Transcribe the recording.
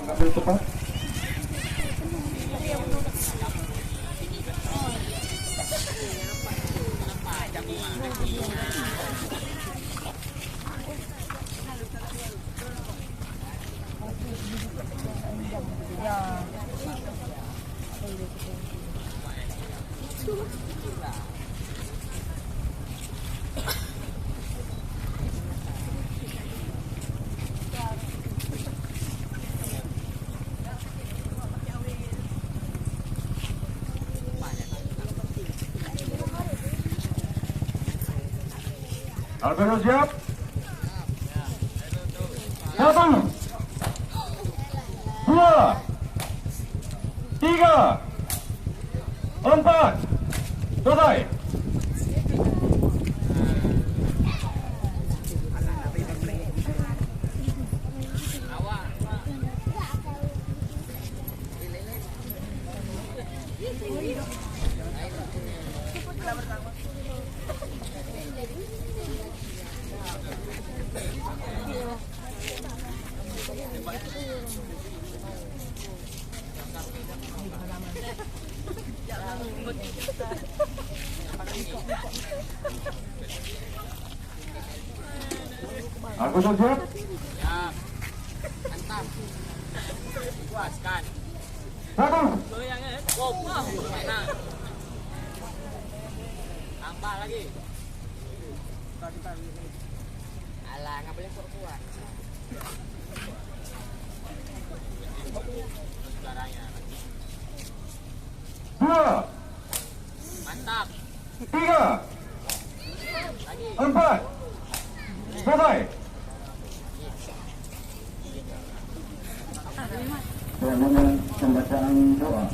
Ambil cepat. Alvaro siap? Satu, dua, tiga, empat, selesai. Aku siap? Siap. Mantap. Puaskan. Satu, Goyangnya. Wow. Mana? Tambah lagi. Alah, nggak boleh kuat. dua, Mantap. tiga, Lagi. empat, selesai. Dengan pembacaan doa.